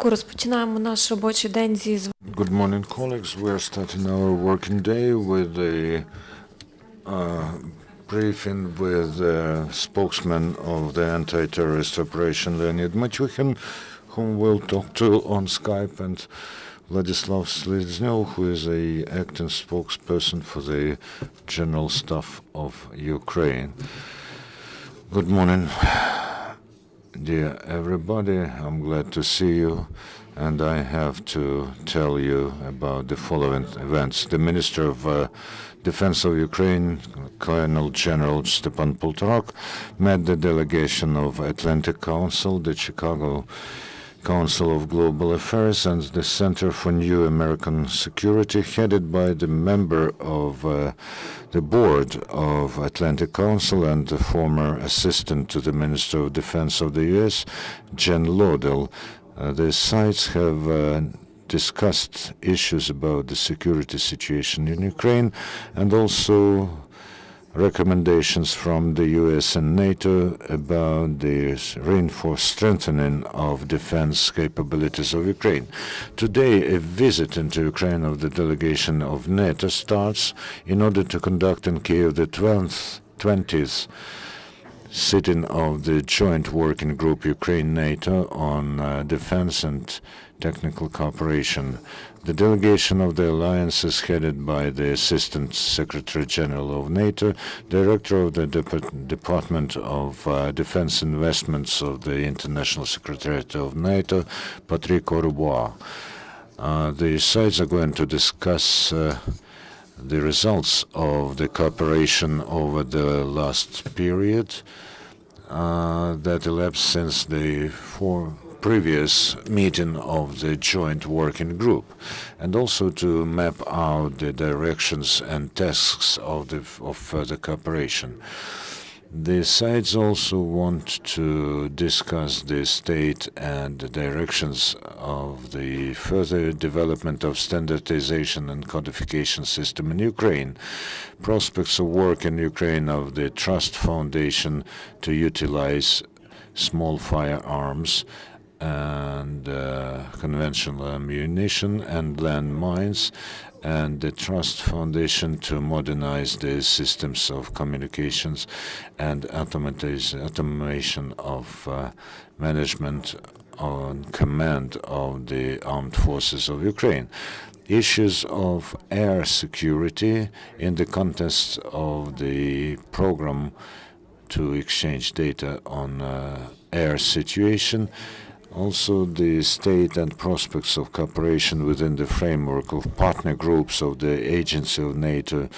ранку. Розпочинаємо наш робочий день зі Good morning, colleagues. We're starting our working day with a briefing with the spokesman of the anti-terrorist operation, Leonid Matyukhin, whom we'll talk to on Skype, and Vladyslav Seleznyov, who is a acting spokesperson for the General Staff of Ukraine. Good morning, dear everybody. I'm glad to see you. And I have to tell you about the following events. The Minister of Defense of Ukraine, Colonel General Stepan Poltorok, met the delegation of Atlantic Council, the Chicago Council of Global Affairs, and the Center for New American Security, headed by the member of the board of Atlantic Council and the former assistant to the Minister of Defense of the U.S., Jen Lodell. The sides have discussed issues about the security situation in Ukraine and also recommendations from the US and NATO about the reinforced strengthening of defense capabilities of Ukraine. Today, a visit into Ukraine of the delegation of NATO starts in order to conduct in Kyiv the 20th sitting of the joint working group Ukraine-NATO on defense and technical cooperation. The delegation of the alliance is headed by the Assistant Secretary General of NATO, Director of the Department of Defense Investments of the International Secretariat of NATO, Patrick Orbois. The sides are going to discuss the results of the cooperation over the last period that elapsed since the previous meeting of the joint working group, and also to map out the directions and tasks of further cooperation. The sides also want to discuss the state and the directions of the further development of standardization and codification system in Ukraine, prospects of work in Ukraine of the Trust Foundation to utilize small firearms and conventional ammunition and landmines, and the Trust Foundation to modernize the systems of communications and automation of management on command of the armed forces of Ukraine. Issues of air security in the context of the program to exchange data on air situation. Also, the state and prospects of cooperation within the framework of partner groups of the Agency of NATO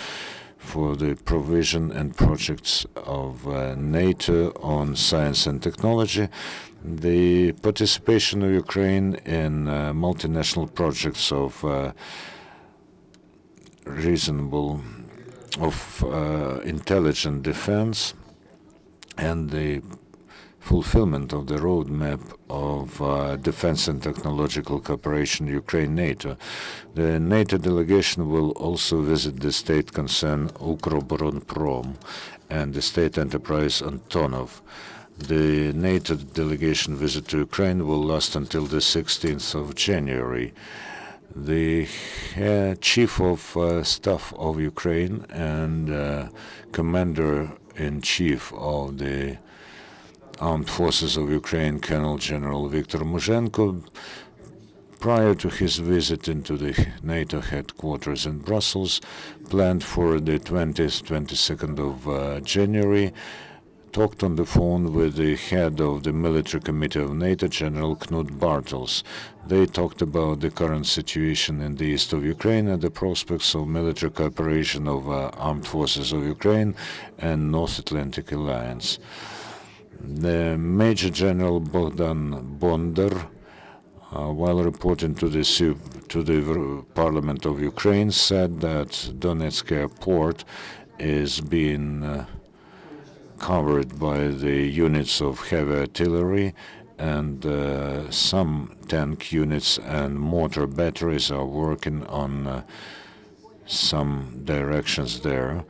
for the provision and projects of NATO on science and technology, the participation of Ukraine in multinational projects of intelligent defense, and the fulfillment of the roadmap of defense and technological cooperation Ukraine-NATO. The NATO delegation will also visit the state concern Ukroboronprom and the state enterprise Antonov. The NATO delegation visit to Ukraine will last until the 16th of January. The Chief of Staff of Ukraine and Commander-in-Chief of the Armed Forces of Ukraine, Colonel General Viktor Muzhenko, prior to his visit into the NATO headquarters in Brussels, planned for the 20th, 22nd of January, talked on the phone with the head of the Military Committee of NATO, General Knut Bartels. They talked about the current situation in the east of Ukraine and the prospects of military cooperation of armed forces of Ukraine and North Atlantic Alliance. The Major General Bogdan Bondar, while reporting to the Parliament of Ukraine, said that Donetsk airport is being covered by the units of heavy artillery, and some tank units and mortar batteries are working on some directions there,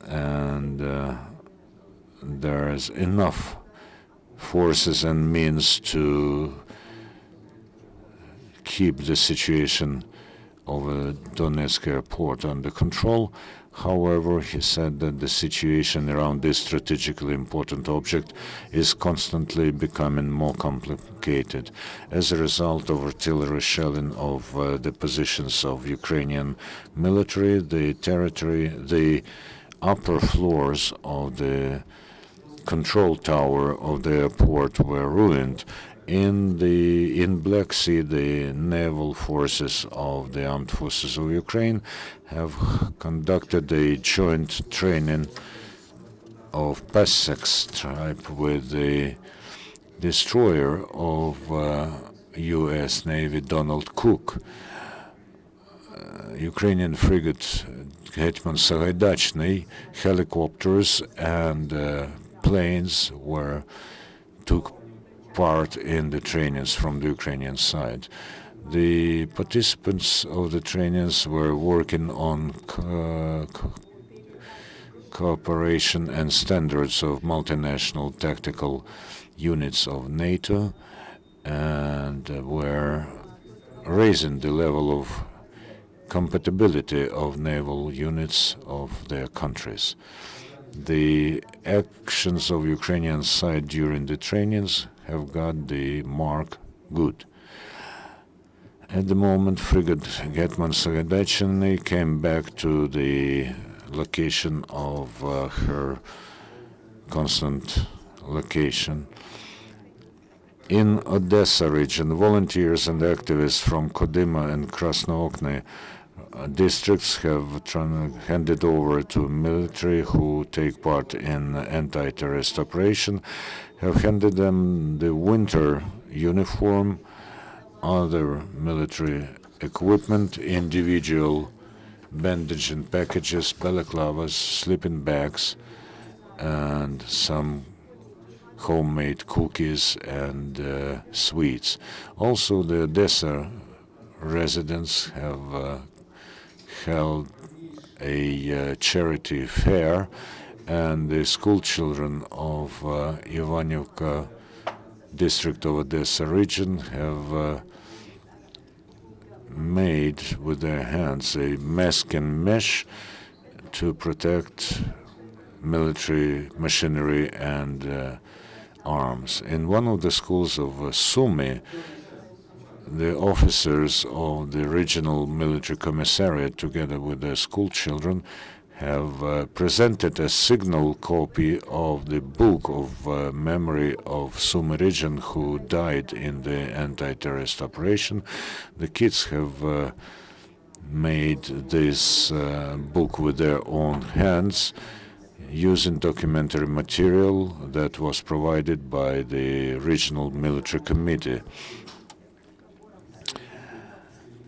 and there's enough forces and means to keep the situation of Donetsk airport under control. However, he said that the situation around this strategically important object is constantly becoming more complicated as a result of artillery shelling of the positions of Ukrainian military, the territory, the upper floors of the control tower of the airport were ruined. In Black Sea, the naval forces of the Armed Forces of Ukraine have conducted a joint training of Passex type with the destroyer of U.S. Navy Donald Cook. Ukrainian frigate Hetman Sagaidachny, helicopters and planes took part in the trainings from the Ukrainian side. The participants of the trainings were working on cooperation and standards of multinational tactical units of NATO and were raising the level of compatibility of naval units of their countries. The actions of Ukrainian side during the trainings have got the mark good. At the moment, frigate Hetman Sagaidachny came back to the location of her constant location. In Odessa region, volunteers and activists from Kodyma and Krasnookhnaya districts have handed over to military who take part in anti-terrorist operation, have handed them the winter uniform, other military equipment, individual bandaging packages, balaclavas, sleeping bags, and some homemade cookies and sweets. Also, the Odessa residents have held a charity fair, and the school children of Ivanivka district of Odessa region have made with their hands a mask and mesh to protect military machinery and arms. In one of the schools of Sumy, the officers of the regional military commissariat, together with their school children, have presented a signal copy of the book of memory of Sumy region who died in the anti-terrorist operation. The kids have made this book with their own hands, using documentary material that was provided by the regional military committee.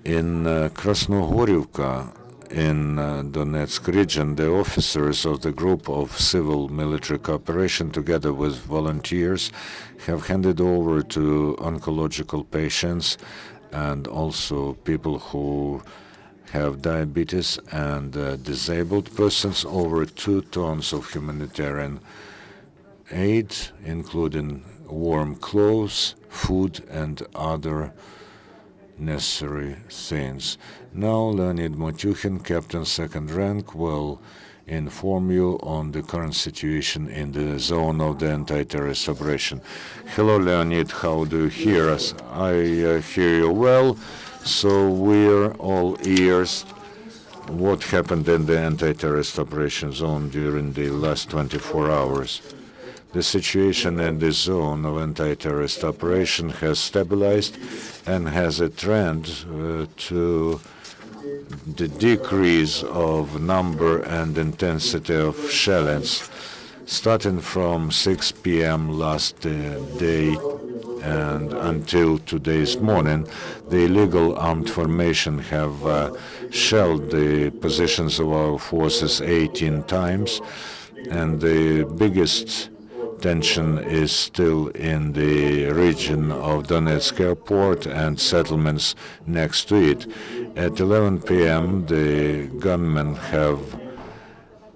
In Krasnohorivka, in Donetsk region, the officers of the group of civil military cooperation, together with volunteers, have handed over to oncological patients and also people who have diabetes and disabled persons over 2 tons of humanitarian aid, including warm clothes, food, and other necessary things. Now, Leonid Matyukhin, Captain 2nd rank, will inform you on the current situation in the zone of the anti-terrorist operation. Hello, Leonid. How do you hear us? I hear you well, so we're all ears. What happened in the anti-terrorist operation zone during the last 24 hours? The situation in the zone of anti-terrorist operation has stabilized and has a trend to the decrease of number and intensity of shellings. Starting from 6 p.m. last day and until today's morning, the illegal armed formation have shelled the positions of our forces 18 times, and the biggest tension is still in the region of Donetsk airport and settlements next to it. At 11 p.m., the gunmen have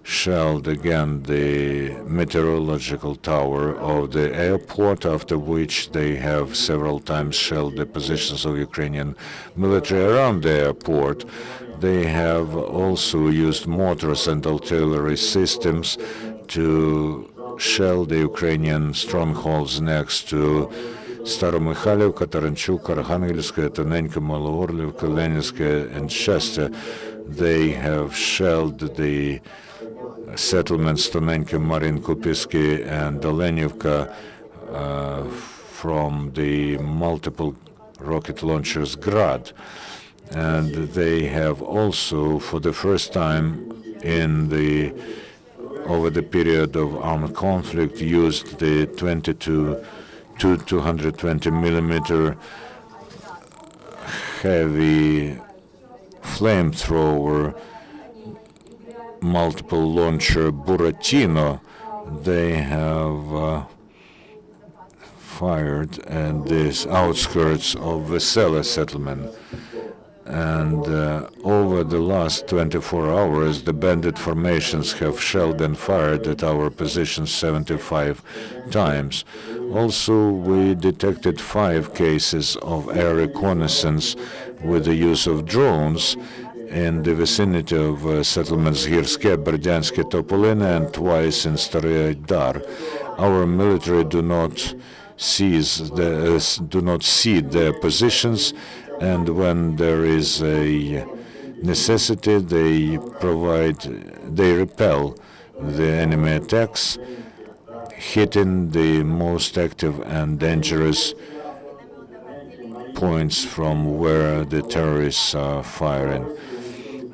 shelled again the meteorological tower of the airport, after which they have several times shelled the positions of Ukrainian military around the airport. They have also used mortars and artillery systems to shell the Ukrainian strongholds next to Staromykhailivka, Taranchuk, Arhangelskoye, Tonenko, Maloorlivka, Leninskoye, and Chester. They have shelled the settlements Tonenko, Marinkupiski, and Olenivka from the multiple rocket launchers Grad. And they have also, for the first time over the period of armed conflict, used the 220 millimeter heavy flamethrower multiple launcher Buratino. They have fired at the outskirts of Vesela settlement. And over the last 24 hours, the bandit formations have shelled and fired at our positions 75 times. Also, we detected 5 cases of air reconnaissance with the use of drones in the vicinity of settlements Girske, Berdyanske, Topolina, and twice in Staraya Dar. Our military do not cede their positions, and when there is a necessity, they repel the enemy attacks, hitting the most active and dangerous points from where the terrorists are firing.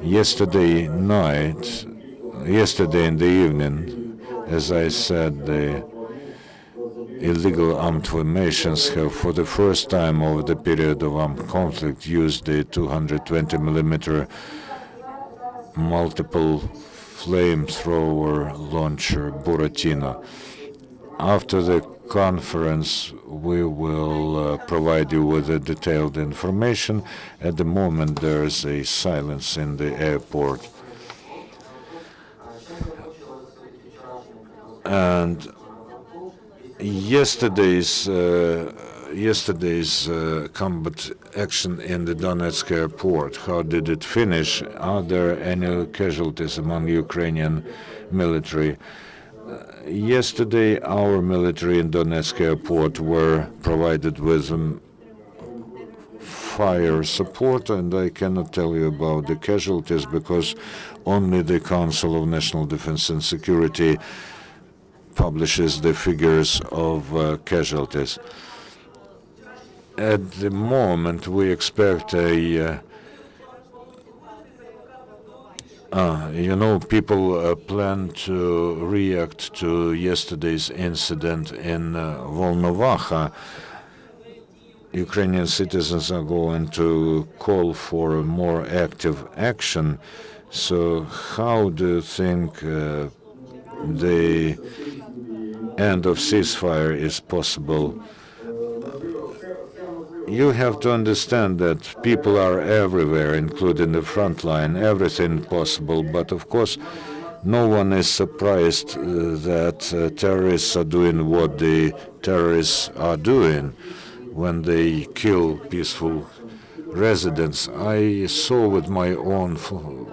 Yesterday in the evening, as I said, the illegal armed formations have, for the first time over the period of armed conflict, used the 220 millimeter multiple flamethrower launcher Buratino. After the conference, we will provide you with the detailed information. At the moment, there is a silence in the airport. And yesterday's combat action in the Donetsk airport, how did it finish? Are there any casualties among Ukrainian military? Yesterday, our military in Donetsk airport were provided with fire support, and I cannot tell you about the casualties because only the Council of National Defense and Security publishes the figures of casualties. At the moment, we expect people plan to react to yesterday's incident in Volnovaha. Ukrainian citizens are going to call for a more active action. So how do you think the end of ceasefire is possible? You have to understand that people are everywhere, including the front line, everything possible. But of course, no one is surprised that terrorists are doing what the terrorists are doing when they kill peaceful residents. I saw with my own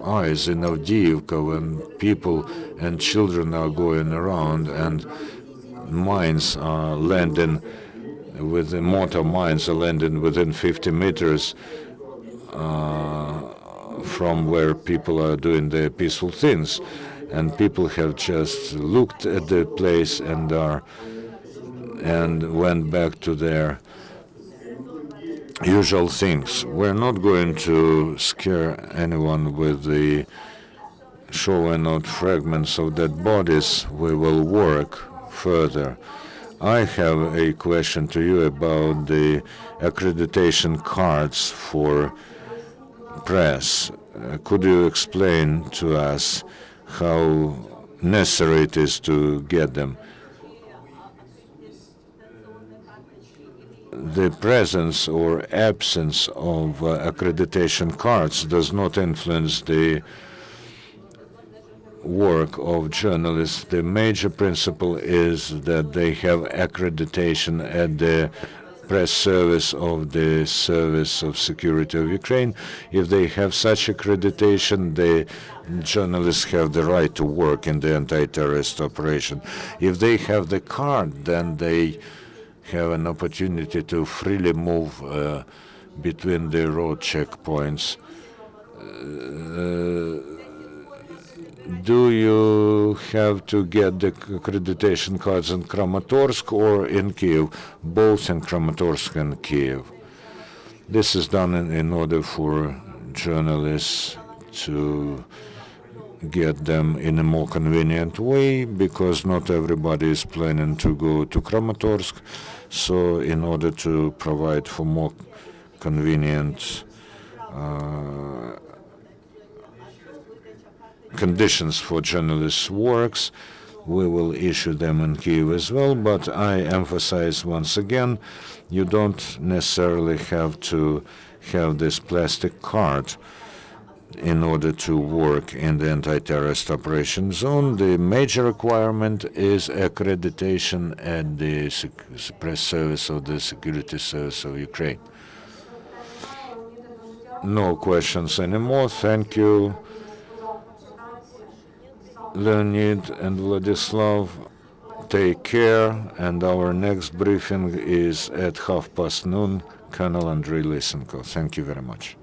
eyes in Avdiivka when people and children are going around and mines are landing with the mortar mines are landing within 50 meters from where people are doing their peaceful things. And people have just looked at the place and went back to their usual things. We're not going to scare anyone with the showing out fragments of dead bodies. We will work further. I have a question to you about the accreditation cards for press. Could you explain to us how necessary it is to get them? The presence or absence of accreditation cards does not influence the work of journalists, the major principle is that they have accreditation at the press service of the Service of Security of Ukraine. If they have such accreditation, the journalists have the right to work in the anti-terrorist operation. If they have the card, then they have an opportunity to freely move between the road checkpoints. Do you have to get the accreditation cards in Kramatorsk or in Kiev? Both in Kramatorsk and Kiev. This is done in order for journalists to get them in a more convenient way, because not everybody is planning to go to Kramatorsk. So in order to provide for more convenient conditions for journalists' works, we will issue them in Kyiv as well. But I emphasize once again, you don't necessarily have to have this plastic card in order to work in the anti-terrorist operation zone. The major requirement is accreditation at the press service of the Security Service of Ukraine. No questions anymore. Thank you, Leonid and Vladyslav. Take care, and our next briefing is at 12:30. Colonel Andrei Lysenko. Thank you very much.